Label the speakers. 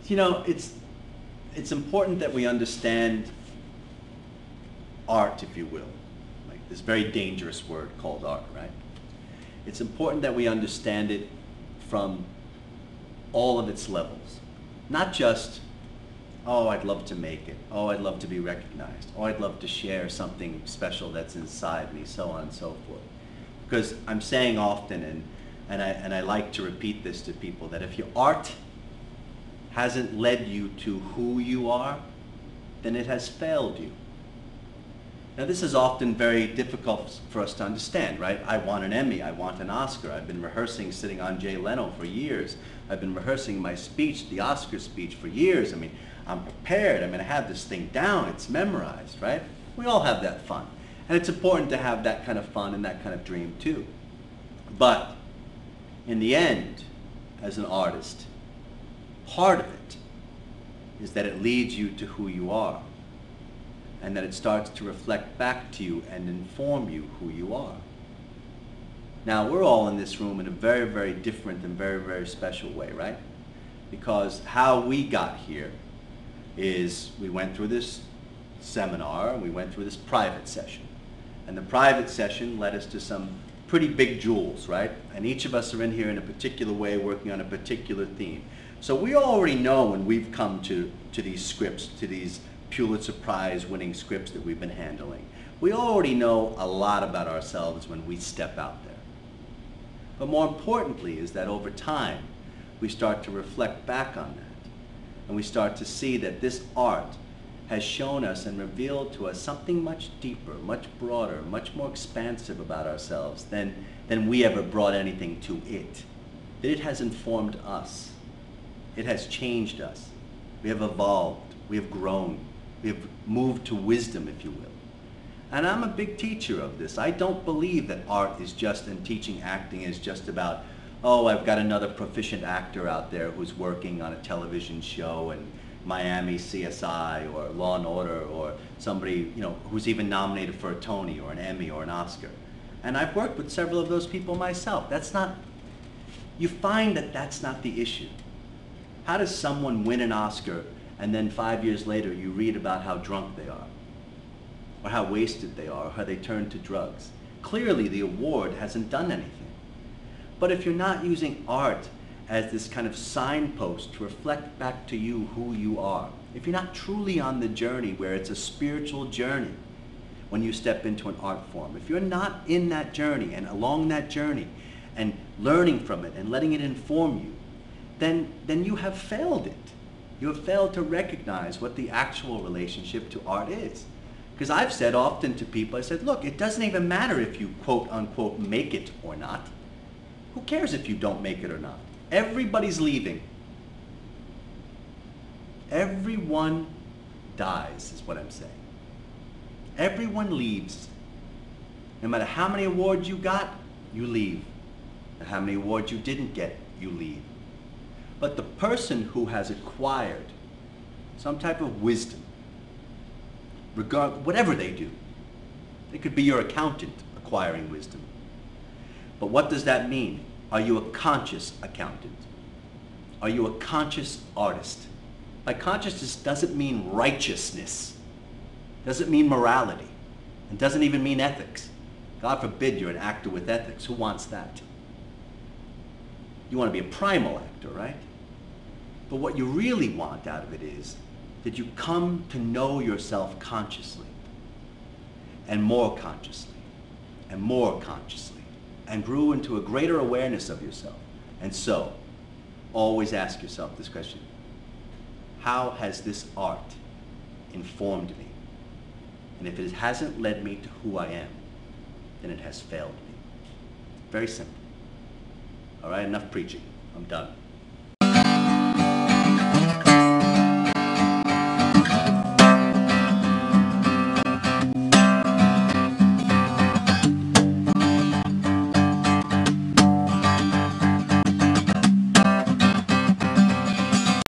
Speaker 1: You know, it's important that we understand art, if you will, like this very dangerous word called art, right? It's important that we understand it from all of its levels, not just, oh, I'd love to make it, oh, I'd love to be recognized, oh, I'd love to share something special that's inside me, so on and so forth. Because I'm saying often, and I like to repeat this to people, that if your art hasn't led you to who you are, then it has failed you. Now this is often very difficult for us to understand, right? I want an Emmy, I want an Oscar. I've been rehearsing sitting on Jay Leno for years. I've been rehearsing my speech, the Oscar speech, for years. I mean, I'm prepared. I mean, I have this thing down, it's memorized, right? We all have that fun. And it's important to have that kind of fun and that kind of dream too. But in the end, as an artist, part of it is that it leads you to who you are, and that it starts to reflect back to you and inform you who you are. Now, we're all in this room in a very, very different and very, very special way, right? Because how we got here is we went through this seminar, we went through this private session. And the private session led us to some pretty big jewels, right? And each of us are in here in a particular way, working on a particular theme. So we already know when we've come to these scripts, to these Pulitzer Prize winning scripts that we've been handling. We already know a lot about ourselves when we step out there. But more importantly is that over time, we start to reflect back on that. And we start to see that this art has shown us and revealed to us something much deeper, much broader, much more expansive about ourselves than we ever brought anything to it. That it has informed us. It has changed us. We have evolved. We have grown. We have moved to wisdom, if you will. And I'm a big teacher of this. I don't believe that art is just, and teaching acting is just about, oh, I've got another proficient actor out there who's working on a television show in Miami CSI or Law and Order, or somebody, you know, who's even nominated for a Tony or an Emmy or an Oscar. And I've worked with several of those people myself. That's not, you find that that's not the issue. How does someone win an Oscar and then 5 years later you read about how drunk they are, or how wasted they are, or how they turn to drugs? Clearly the award hasn't done anything. But if you're not using art as this kind of signpost to reflect back to you who you are, if you're not truly on the journey where it's a spiritual journey when you step into an art form, if you're not in that journey and along that journey and learning from it and letting it inform you, then you have failed it. You have failed to recognize what the actual relationship to art is. Because I've said often to people, I said, look, it doesn't even matter if you quote unquote make it or not. Who cares if you don't make it or not? Everybody's leaving. Everyone dies, is what I'm saying. Everyone leaves. No matter how many awards you got, you leave. And how many awards you didn't get, you leave. But the person who has acquired some type of wisdom, whatever they do, it could be your accountant acquiring wisdom. But what does that mean? Are you a conscious accountant? Are you a conscious artist? By consciousness doesn't mean righteousness, doesn't mean morality, and doesn't even mean ethics. God forbid you're an actor with ethics. Who wants that? You want to be a primal actor, right? But what you really want out of it is that you come to know yourself consciously, and more consciously, and more consciously, and grew into a greater awareness of yourself. And so, always ask yourself this question: how has this art informed me? And if it hasn't led me to who I am, then it has failed me. Very simple. All right, enough preaching. I'm done.